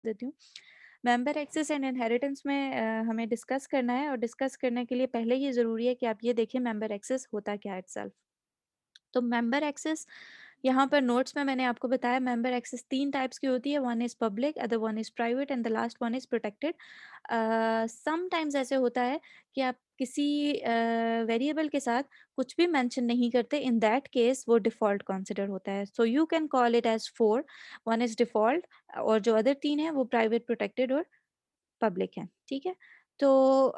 देती हूँ। Member access and inheritance में हमें डिस्कस करना है, और डिस्कस करने के लिए पहले ये ज़रूरी है कि आप ये देखें मेंबर एक्सेस होता क्या है इटसेल्फ। तो मेंबर एक्सेस, यहाँ पर नोट्स में मैंने आपको बताया मेंबर एक्सेस 3 टाइप्स की होती है, one is public, other one is private and the last one is protected. Sometimes ऐसे होता है कि आप किसी वेरिएबल के साथ कुछ भी मेंशन नहीं करते, इन दैट केस वो डिफ़ॉल्ट कंसिडर होता है। So you can call it as 4, one is default और जो अदर 3 हैं वो प्राइवेट, प्रोटेक्टेड और पब्लिक हैं, ठीक है? तो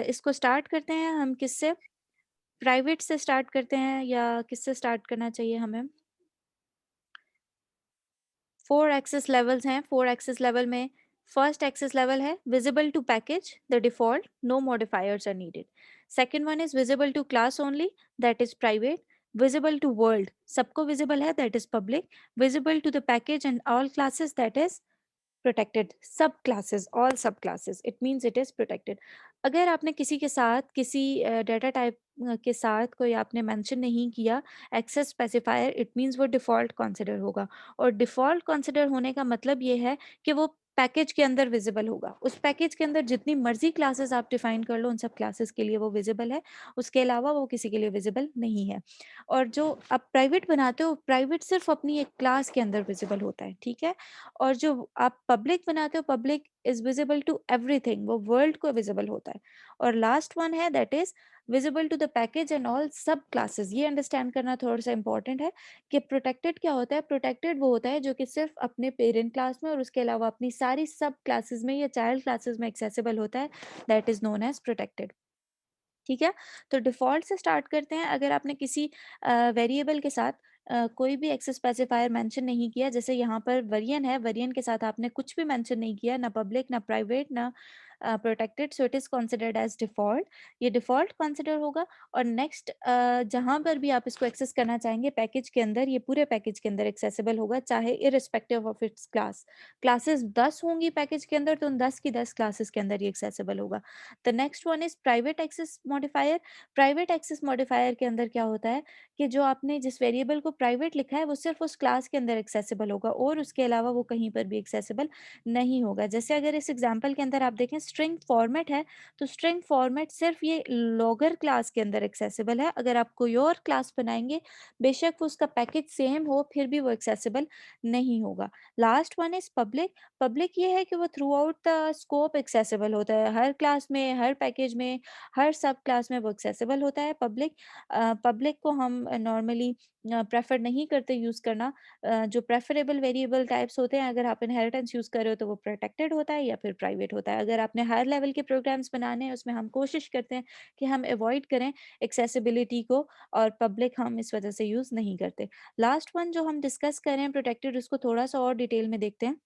इसको स्टार्ट करते हैं हम किससे? प्राइवेट से स्टार्ट करते हैं या किससे स्टार्ट करना चाहिए हमें? 4 एक्सेस लेवल्स हैं, 4 एक्सेस लेवल में फर्स्ट एक्सेस लेवल है visible to package, the default, no modifiers are needed. Second one is visible to class only, that is private. Visible to world, सबको विजिबल है, that is public. Visible to the package and all classes, that is protected. Subclasses, all subclasses, it means it is protected. अगर आपने किसी के साथ किसी data type के साथ कोई आपने मेंशन नहीं किया एक्सेस स्पेसिफायर, इट मीन्स वो डिफ़ॉल्ट कंसिडर होगा, और डिफ़ॉल्ट कंसिडर होने का मतलब ये है कि वो पैकेज के अंदर विजिबल होगा। उस पैकेज के अंदर जितनी मर्ज़ी क्लासेस आप डिफ़ाइन कर लो, उन सब क्लासेस के लिए वो विजिबल है, उसके अलावा वो किसी के लिए विजिबल नहीं है। और जो आप प्राइवेट बनाते हो, प्राइवेट सिर्फ़ अपनी एक क्लास के अंदर विजिबल होता है, ठीक है? और जो आप पब्लिक बनाते हो, public is visible to everything, वो वर्ल्ड को विजिबल होता है। और लास्ट वन है that is visible to the package and all subclasses. ये अंडरस्टैंड करना थोड़ा-सा इंपॉर्टेंट है कि प्रोटेक्टेड क्या होता है? प्रोटेक्टेड वो होता है जो कि सिर्फ़ अपने पेरेंट क्लास में और उसके अलावा अपनी सारी सब क्लासेस में या चाइल्ड क्लासेस में एक्सेसिबल होता है, that is known as protected. ठीक है? तो डिफ़ॉल्ट से स्टार्ट करते हैं। अगर आपने किसी वेरिएबल के साथ कोई भी एक्सेस स्पेसिफायर मेंशन नहीं किया, जैसे यहाँ पर वेरिएन है, वेरिएन के साथ आपने कुछ भी मेंशन नहीं किया, ना पब्लिक, ना प्राइवेट, ना protected, so it is considered as default. ये डिफ़ॉल्ट कंसिडर होगा। और नेक्स्ट जहाँ पर भी आप इसको एक्सेस करना चाहेंगे पैकेज के अंदर, ये पूरे पैकेज के अंदर एक्सेसिबल होगा, चाहे irrespective of its class. Classes 10 होंगी पैकेज के अंदर, तो उन 10 की 10 क्लासेस के अंदर ये एक्सेसिबल होगा। The next one is private access modifier. Private access modifier के अंदर क्या होता है कि जो आपने जिस वेरिएबल को प्राइवेट लिखा है वो सिर्फ उस क्लास के अंदर एक्सेसिबल होगा, और उसके अलावा वो कहीं पर भी एक्सेसिबल नहीं होगा। जैसे अगर इस एग्जांपल के अंदर आप देखें स्ट्रिंग फॉर्मेट है, तो स्ट्रिंग फॉर्मेट सिर्फ ये लॉगर क्लास के अंदर एक्सेसिबल है। अगर आप कोई और क्लास बनाएंगे, बेशक वो उसका पैकेज सेम हो, फिर भी वो एक्सेसिबल नहीं होगा। Last one is public. Public ये है कि वो through out the scope accessible होता है, हर क्लास में, हर पैकेज में, हर सब क्लास में वो एक्सेसिबल होता है पब्लिक। पब्लिक को हम नॉर्मली प्रेफर नहीं करते यूज़ करना। जो प्रेफरेबल वेरिएबल टाइप्स होते हैं, अगर आप इनहेरिटेंस यूज़ कर रहे हो तो वो प्रोटेक्टेड होता है या फिर प्राइवेट होता है। अगर आपने हायर लेवल के प्रोग्राम्स बनाने हैं, उसमें हम कोशिश करते हैं कि हम अवॉइड करें एक्सेसिबिलिटी को, और पब्लिक हम इस वजह से यूज़ नहीं करते। लास्ट वन जो हम डिस्कस कर रहे हैं प्रोटेक्टेड, उसको थोड़ा सा और डिटेल में देखते हैं।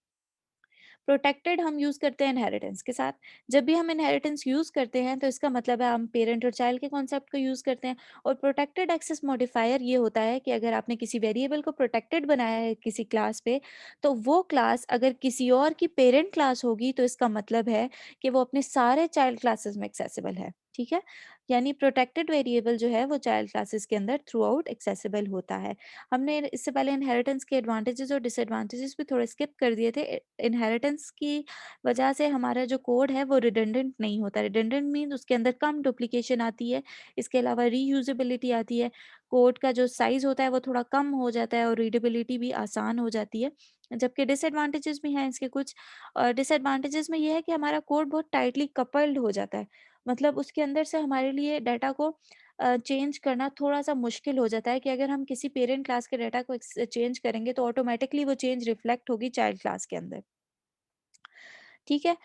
प्रोटेक्टेड हम यूज़ करते हैं इनहेरिटेंस के साथ। जब भी हम इनहेरिटेंस यूज़ करते हैं तो इसका मतलब है हम पेरेंट और चाइल्ड के कॉन्सेप्ट को यूज़ करते हैं। और प्रोटेक्टेड एक्सेस मॉडिफायर ये होता है कि अगर आपने किसी वेरिएबल को प्रोटेक्टेड बनाया है किसी क्लास पे, तो वो क्लास अगर किसी और की पेरेंट क्लास होगी, तो इसका मतलब है कि वो अपने सारे चाइल्ड क्लासेस में एक्सेसिबल है। ठीक है? यानी प्रोटेक्टेड वेरिएबल जो है वो चाइल्ड क्लासेस के अंदर थ्रू आउट एक्सेसिबल होता है। हमने इससे पहले इनहेरिटेंस के एडवांटेजेस और डिसएडवांटेजेस भी थोड़े स्किप कर दिए थे। इनहेरिटेंस की वजह से हमारा जो कोड है वो रिडंडेंट नहीं होता। रिडंडेंट मीन्स उसके अंदर कम डुप्लीकेशन आती है, इसके अलावा रीयूजेबिलिटी आती है, कोड का जो साइज होता है वो थोड़ा कम हो जाता है और रीडेबिलिटी भी आसान हो जाती है। जबकि डिसएडवांटेजेस भी हैं इसके कुछ। और डिसएडवांटेजेस में ये है कि हमारा कोड बहुत टाइटली कपल्ड हो जाता है, मतलब उसके अंदर से हमारे लिए डाटा को चेंज करना थोड़ा-सा मुश्किल हो जाता है कि अगर हम किसी पेरेंट क्लास के डाटा को चेंज करेंगे, तो ऑटोमैटिकली वो चेंज रिफ्लेक्ट होगी चाइल्ड क्लास के अंदर। ठीक है?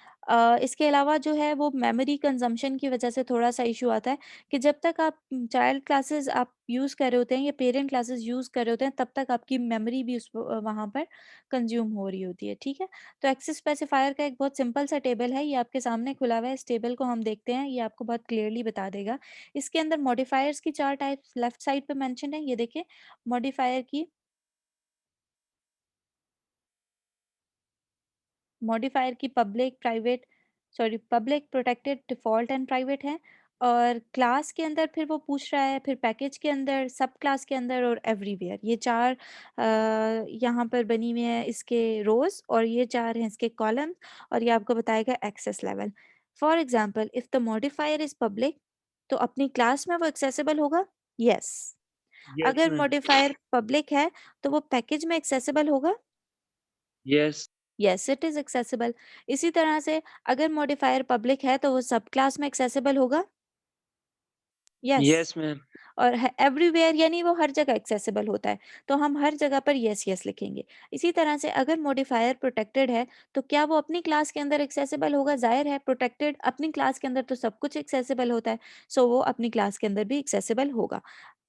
इसके अलावा जो है वो मेमोरी कंज़म्पशन की वजह से थोड़ा-सा इश्यू आता है कि जब तक आप चाइल्ड क्लासेस आप यूज़ कर रहे होते हैं या पेरेंट क्लासेस यूज़ कर रहे होते हैं, तब तक आपकी मेमोरी भी वहाँ पर कंज़्यूम हो रही होती है। ठीक है? तो एक्सेस स्पेसिफायर का एक बहुत सिंपल सा टेबल है, ये आपके सामने खुला हुआ है। इस टेबल को हम देखते हैं, ये आपको बहुत क्लियरली बता देगा। इसके अंदर मॉडिफायर्स की 4 टाइप्स लेफ्ट साइड पे मेंशन है, ये देखिए। मॉडिफायर की public, private, sorry, public, protected, default and private है। और क्लास के अंदर फिर वो पूछ रहा है, फिर पैकेज के अंदर, सब क्लास के अंदर और एवरीवेयर। ये 4 यहाँ पर बनी हुई हैं इसके रोज़ और ये 4 हैं इसके कॉलम और ये आपको बताएगा access level. For example if the modifier is public तो अपनी क्लास में वो एक्सेसिबल होगा? यस। यस अगर मैम। मॉडिफायर पब्लिक है तो वो पैकेज में एक्सेसिबल होगा? Yes. Yes, it is accessible. इसी तरह से अगर मॉडिफायर पब्लिक है तो वो सब क्लास में एक्सेसिबल होगा? यस। Yes ma'am. और एवरीवेयर यानी वो हर जगह एक्सेसिबल होता है, तो हम हर जगह पर यस यस लिखेंगे। इसी तरह से अगर मॉडिफायर प्रोटेक्टेड है तो क्या वो अपनी क्लास के अंदर एक्सेसिबल होगा? जाहिर है, प्रोटेक्टेड अपनी क्लास के अंदर तो सब कुछ एक्सेसिबल होता है, सो वो अपनी क्लास के अंदर भी एक्सेसिबल होगा।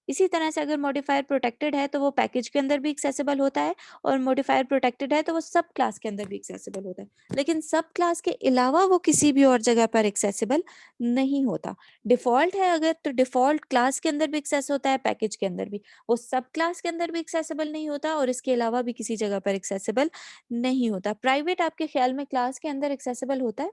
इसी तरह से अगर मॉडिफायर प्रोटेक्टेड है तो वो पैकेज के अंदर भी एक्सेसिबल होता है और मॉडिफायर प्रोटेक्टेड है तो वो सब क्लास के अंदर भी एक्सेसिबल होता है, लेकिन सब क्लास के अलावा वो किसी भी और जगह पर एक्सेसिबल नहीं होता। डिफ़ॉल्ट है अगर तो डिफ़ॉल्ट क्लास के अंदर भी एक्सेस होता है, पैकेज के अंदर भी। वो सब क्लास के अंदर भी एक्सेसिबल नहीं होता और इसके अलावा भी किसी जगह पर एक्सेसिबल नहीं होता। प्राइवेट आपके ख़्याल में क्लास के अंदर एक्सेसिबल होता है?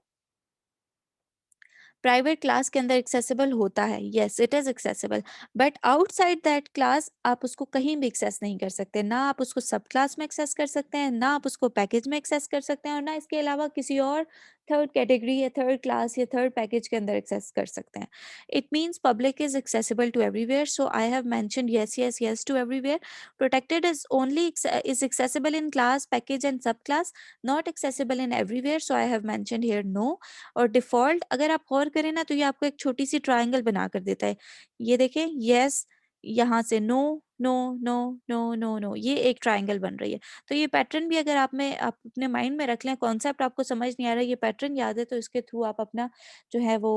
प्राइवेट क्लास के अंदर एक्सेसिबल होता है, yes it is accessible, but outside that class आप उसको कहीं भी एक्सेस नहीं कर सकते। ना आप उसको सब क्लास में एक्सेस कर सकते हैं, ना आप उसको पैकेज में एक्सेस कर सकते हैं और ना इसके अलावा किसी और थर्ड कैटेगरी या थर्ड क्लास या थर्ड पैकेज के अंदर एक्सेस कर सकते हैं। It means public is accessible to everywhere, so I have mentioned yes yes yes to everywhere. Protected is only is accessible in class, package and subclass, not accessible in everywhere, so I have mentioned here no। और default अगर आप गौर करें ना तो ये आपको एक छोटी-सी ट्रायंगल बना कर देता है। ये देखें येस, यहाँ से no, no, no, no, no, no, ये एक ट्रायंगल बन रही है। तो ये पैटर्न भी अगर आप अपने माइंड में रख लें, कॉन्सेप्ट आपको समझ नहीं आ रहा है, ये पैटर्न याद है तो इसके थ्रू आप अपना जो है वो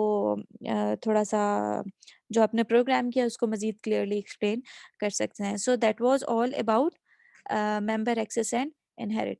थोड़ा-सा जो आपने प्रोग्राम किया उसको मज़ीद क्लियरली एक्सप्लेन कर सकते हैं। So that was all about member access and inheritance.